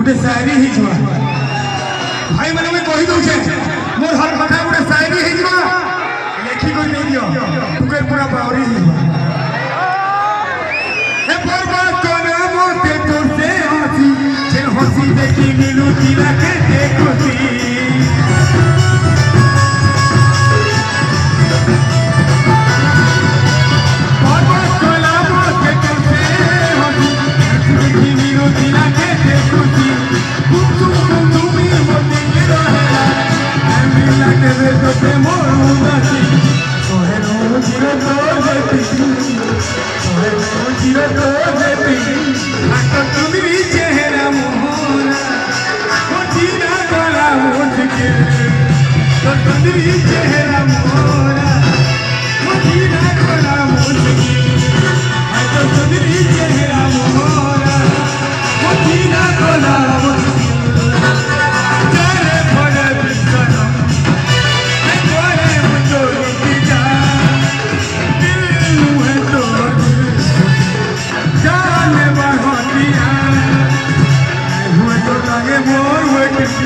गोटे शायरी हो भाई मैंने मैं कही दूचे मोर हर कथा गोटे शायरी हो लेखिक नहीं दियो तुके पूरा बावरी ए बर्बाद कोना मोते तोर से हंसी जे हंसी देखी मिलू जीवा के देखोसी चेहरा मोरा मुझीना कोला मुझकी तो सुंदरी चेहरा मोरा मुझीना कोला मुझकी तेरे बड़े बिस्तर तेरे मुझो की जा दिल है तो जाने बढ़िया हुए तो लगे मोर हुए